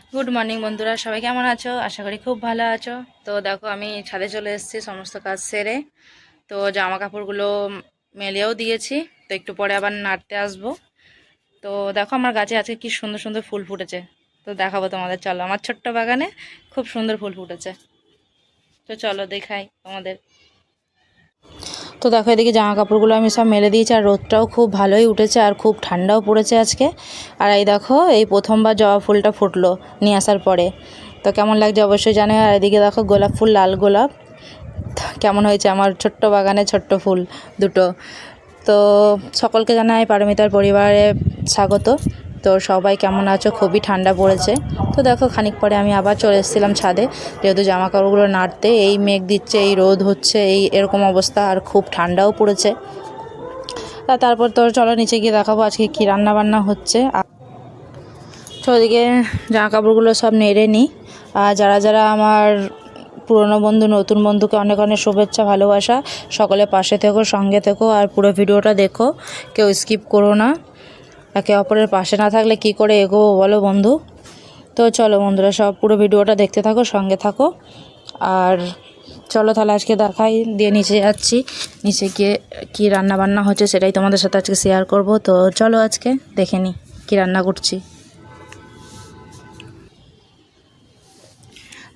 Good morning বন্ধুরা, সবাই কেমন আছো? আশা করি খুব ভালো আছো। তো দেখো, আমি ছাদে চলে এসেছি সমস্ত কাজ সেরে। তো জামা কাপড়গুলো মেলেও দিয়েছি। তো একটু পরে আবার নাড়তে আসবো। তো দেখো, আমার গাছে আজকে কি সুন্দর সুন্দর ফুল ফুটেছে। তো দেখাবো তোমাদের, চলো। আমার ছোট্ট বাগানে খুব সুন্দর ফুল ফুটেছে। তো চলো দেখাই তোমাদের। তো দেখো, এদিকে জামা কাপড়গুলো আমি সব মেলে দিয়েছি, আর রোদটাও খুব ভালোই উঠেছে, আর খুব ঠান্ডাও পড়েছে আজকে। আর এই দেখো, এই প্রথমবার জবা ফুলটা ফুটলো নিয়ে আসার পরে। তো কেমন লাগছে অবশ্যই জানে। আর এদিকে দেখো, গোলাপ ফুল, লাল গোলাপ কেমন হয়েছে আমার ছোট্ট বাগানে, ছোট্ট ফুল দুটো। তো সকলকে জানাই পারমিতার পরিবারে স্বাগত। তো সবাই কেমন আছো? খুবই ঠান্ডা পড়েছে। তো দেখো, খানিক পরে আমি আবার চলে এসেছিলাম ছাদে, যেহেতু জামা কাপড়গুলো নাড়তে। এই মেঘ দিচ্ছে, এই রোদ হচ্ছে, এই এরকম অবস্থা, আর খুব ঠান্ডাও পড়েছে। তারপর তো চলো নিচে গিয়ে দেখাবো আজকে কী রান্না বান্না হচ্ছে। তো ওদিকে জামা কাপড়গুলো সব নেড়ে নিই। আর যারা যারা আমার পুরনো বন্ধু, নতুন বন্ধুকে অনেক অনেক শুভেচ্ছা, ভালোবাসা। সকলে পাশে থেকো, সঙ্গে থেকো, আর পুরো ভিডিওটা দেখো, কেউ স্কিপ করো না। একে অপরের পাশে না থাকলে কি করে এগোবো বলো বন্ধু? তো চলো বন্ধুরা, সব পুরো ভিডিওটা দেখতে থাকো, সঙ্গে থাকো। আর চলো তাহলে আজকে দেখাই দিয়ে নিচে যাচ্ছি। নিচে গিয়ে কী রান্না বান্না হচ্ছে সেটাই তোমাদের সাথে আজকে শেয়ার করব। তো চলো আজকে দেখে নিই কী রান্না করছি।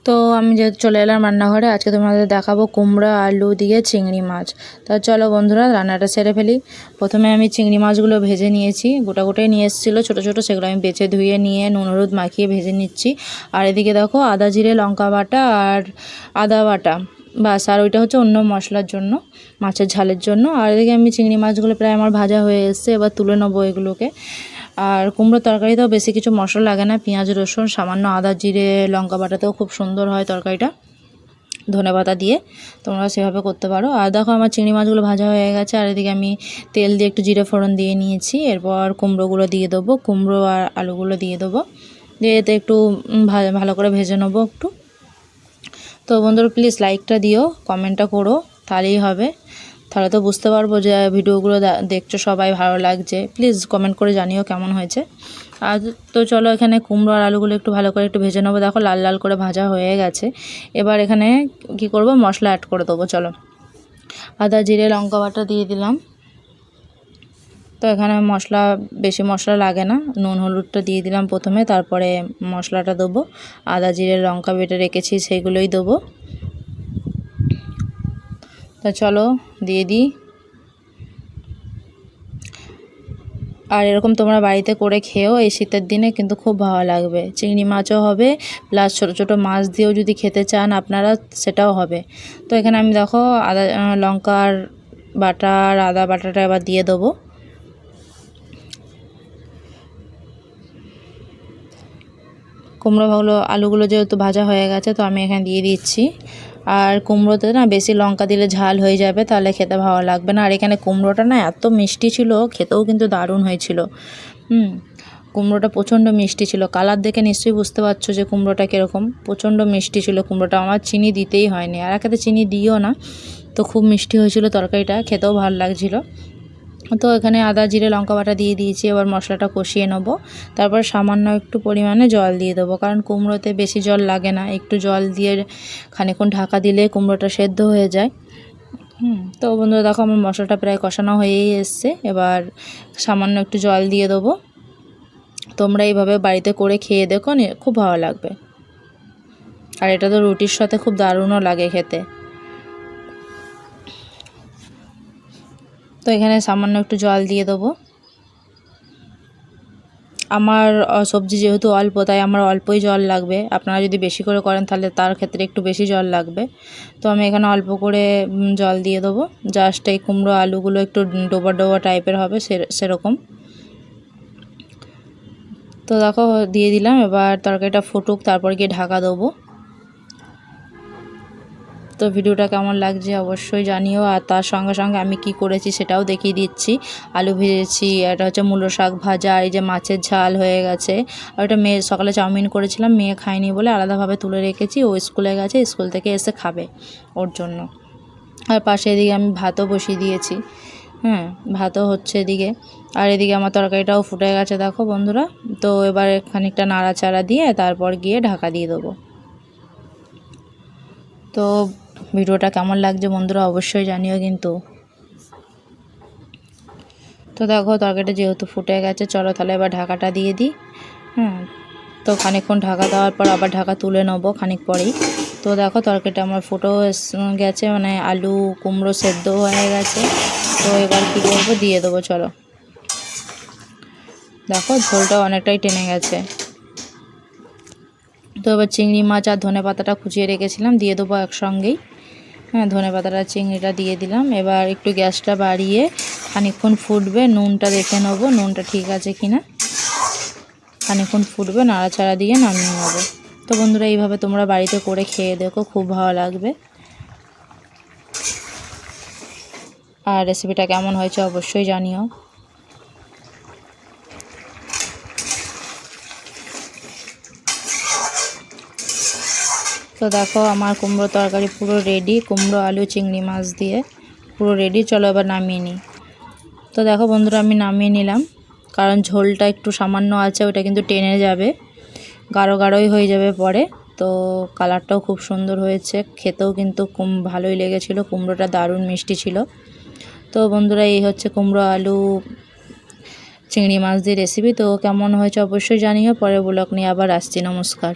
তো আমি যেহেতু চলে এলাম রান্নাঘরে, আজকে তোমাদের দেখাবো কুমড়ো আলু দিয়ে চিংড়ি মাছ। তো চলো বন্ধুরা, রান্নাটা সেরে ফেলি। প্রথমে আমি চিংড়ি মাছগুলো ভেজে নিয়েছি, গোটা গোটাই নিয়ে এসেছিলো ছোটো ছোটো, সেগুলো আমি বেছে ধুয়ে নিয়ে নুন হলুদ মাখিয়ে ভেজে নিচ্ছি। আর এদিকে দেখো, আদা জিরে লঙ্কা বাটা আর আদা বাটা, বাস। আর ওইটা হচ্ছে অন্য মশলার জন্য, মাছের ঝালের জন্য। আর এদিকে আমি চিংড়ি মাছগুলো প্রায় আমার ভাজা হয়ে এসছে, এবার তুলে নেবো এগুলোকে। আর কুমড়োর তরকারিতেও বেশি কিছু মশলা লাগে না, পেঁয়াজ রসুন সামান্য, আদা জিরে লঙ্কা বাটাতেও খুব সুন্দর হয় তরকারিটা, ধনেপাতা দিয়ে। তোমরা সেভাবে করতে পারো। আর দেখো, আমার চিংড়ি মাছগুলো ভাজা হয়ে গেছে। আর এদিকে আমি তেল দিয়ে একটু জিরে ফোড়ন দিয়ে নিয়েছি। এরপর কুমড়োগুলো দিয়ে দেবো, কুমড়ো আর আলুগুলো দিয়ে দেবো, দিয়ে এতে একটু ভালো করে ভেজে নেবো একটু। তো বন্ধুরা, প্লিজ লাইকটা দিও, কমেন্টটা করো, তাহলেই হবে। তাহলে তো বুঝতে পারবো যে ভিডিওগুলো দেখছো সবাই, ভালো লাগছে। প্লিজ কমেন্ট করে জানিও কেমন হয়েছে। আর তো চলো, এখানে কুমড়ো আর আলুগুলো একটু ভালো করে একটু ভেজে নেবো। দেখো, লাল লাল করে ভাজা হয়ে গেছে। এবার এখানে কি করব, মশলা অ্যাড করে দেবো। চলো, আদা জিরে লঙ্কা বাটা দিয়ে দিলাম। তো এখানে মশলা, বেশি মশলা লাগে না। নুন হলুদটা দিয়ে দিলাম প্রথমে, তারপরে মশলাটা দেবো। আদা জিরে লঙ্কা বেটে রেখেছি সেগুলোই দেবো। তো চলো দিয়ে দিই। আর এরকম তোমরা বাড়িতে করে খেয়েও, এই শীতের দিনে কিন্তু খুব ভালো লাগবে। চিংড়ি মাছও হবে, প্লাস ছোটো ছোটো মাছ দিয়েও যদি খেতে চান আপনারা, সেটাও হবে। তো এখানে আমি দেখো, আদা লঙ্কার বাটা আর আদা বাটাটা এবার দিয়ে দেবো। কুমড়োগুলো আলুগুলো যেহেতু ভাজা হয়ে গেছে, তো আমি এখানে দিয়ে দিচ্ছি। আর কুমড়োতে না বেশি লঙ্কা দিলে ঝাল হয়ে যাবে, তাহলে খেতে ভালো লাগবে না। আর এখানে কুমড়োটা না এত মিষ্টি ছিল, খেতেও কিন্তু দারুণ হয়েছিল। কুমড়োটা প্রচণ্ড মিষ্টি ছিল। কালার দেখে নিশ্চয়ই বুঝতে পারছো যে কুমড়োটা কীরকম। প্রচণ্ড মিষ্টি ছিল কুমড়োটা, আমার চিনি দিতেই হয়নি, আর একাতে চিনি দিও না। তো খুব মিষ্টি হয়েছিল তরকারিটা, খেতেও ভালো লাগছিল। তো এখানে আদা জিরে লঙ্কা বাটা দিয়ে দিয়েছি। এবার মশলাটা কষিয়ে নেবো। তারপর সামান্য একটু পরিমাণে জল দিয়ে দেবো, কারণ কুমড়োতে বেশি জল লাগে না। একটু জল দিয়ে খানিকক্ষণ ঢাকা দিলে কুমড়োটা সেদ্ধ হয়ে যায়। তো বন্ধুরা দেখো, আমার মশলাটা প্রায় কষানো হয়েই এসছে। এবার সামান্য একটু জল দিয়ে দেবো। তোমরা এইভাবে বাড়িতে করে খেয়ে দেখো, খুব ভালো লাগবে। আর এটা তো রুটির সাথে খুব দারুণও লাগে খেতে। তো এখানে সামান্য একটু জল দিয়ে দেবো। আমার সবজি যেহেতু অল্প, তাই আমার অল্পই জল লাগবে। আপনারা যদি বেশি করে করেন তাহলে তার ক্ষেত্রে একটু বেশি জল লাগবে। তো আমি এখানে অল্প করে জল দিয়ে দেবো। জাস্ট এই কুমড়ো আলুগুলো একটু ডোবা ডোবা টাইপের হবে, সেরকম। তো দেখো, দিয়ে দিলাম। এবার তরকারিটা ফুটুক, তারপর গিয়ে ঢাকা দেবো। তো ভিডিওটা কেমন লাগছে অবশ্যই জানিও। আর তার সঙ্গে সঙ্গে আমি কি করেছি সেটাও দেখিয়ে দিচ্ছি। আলু ভেজেছি, এটা হচ্ছে মূলো শাক ভাজা, এই যে মাছের ঝাল হয়ে গেছে। আর ওটা মেয়ে সকালে চাউমিন করেছিলাম, মেয়ে খায়নি বলে আলাদাভাবে তুলে রেখেছি। ও স্কুলে গেছে, স্কুল থেকে এসে খাবে ওর জন্য। আর পাশে এদিকে আমি ভাতও বসিয়ে দিয়েছি। হ্যাঁ, ভাতও হচ্ছে এদিকে, আর এদিকে আমার তরকারিটাও ফুটে গেছে দেখো বন্ধুরা। তো এবার খানিকটা নাড়াচাড়া দিয়ে তারপর গিয়ে ঢাকা দিয়ে দেবো। তো ভিডিওটা কেমন লাগছে বন্ধুরা অবশ্যই জানিও কিন্তু। তো দেখো তরকারিটা যেহেতু ফুটে গেছে, চলো তাহলে এবার ঢাকাটা দিয়ে দিই। হ্যাঁ, তো খানিকক্ষণ ঢাকা দেওয়ার পর আবার ঢাকা তুলে নেবো খানিক পরেই। তো দেখো তরকারিটা আমার ফুটেও গেছে, মানে আলু কুমড়ো সেদ্ধ হয়ে গেছে। তো এবার কী করবো, দিয়ে দেবো চলো। দেখো ঝোলটা অনেকটাই টেনে গেছে। তো এবার চিংড়ি মাছ আর ধনেপাতাটা কুচিয়ে রেখেছিলাম দিয়ে দেবো একসঙ্গেই। হ্যাঁ, ধনেপাতাটা চিংড়িটা দিয়ে দিলাম। এবার একটু গ্যাসটা বাড়িয়ে খানিকক্ষণ ফুটবে, নুনটা দেখে নেবো নুনটা ঠিক আছে কিনা। খানিকক্ষণ ফুটবে, নাড়াচাড়া দিয়ে নামিয়ে নেবো। তো বন্ধুরা এইভাবে তোমরা বাড়িতে করে খেয়ে দেখো, খুব ভালো লাগবে। আর রেসিপিটা কেমন হয়েছে অবশ্যই জানিও। তো দেখো আমার কুমড়ো তরকারি পুরো রেডি, কুমড়ো আলু চিংড়ি মাছ দিয়ে পুরো রেডি। চলো এবার নামিয়ে নিই। তো দেখো বন্ধুরা আমি নামিয়ে নিলাম, কারণ ঝোলটা একটু সামান্য আছে, ওটা কিন্তু টেনে যাবে, গাঢ় গাঢ়ই হয়ে যাবে পরে। তো কালারটাও খুব সুন্দর হয়েছে, খেতেও কিন্তু ভালোই লেগেছিলো, কুমড়োটা দারুণ মিষ্টি ছিল। তো বন্ধুরা এই হচ্ছে কুমড়ো আলু চিংড়ি মাছ দিয়ে রেসিপি। তো কেমন হয়েছে অবশ্যই জানিও। পরের ব্লগ নিয়ে আবার আসছি, নমস্কার।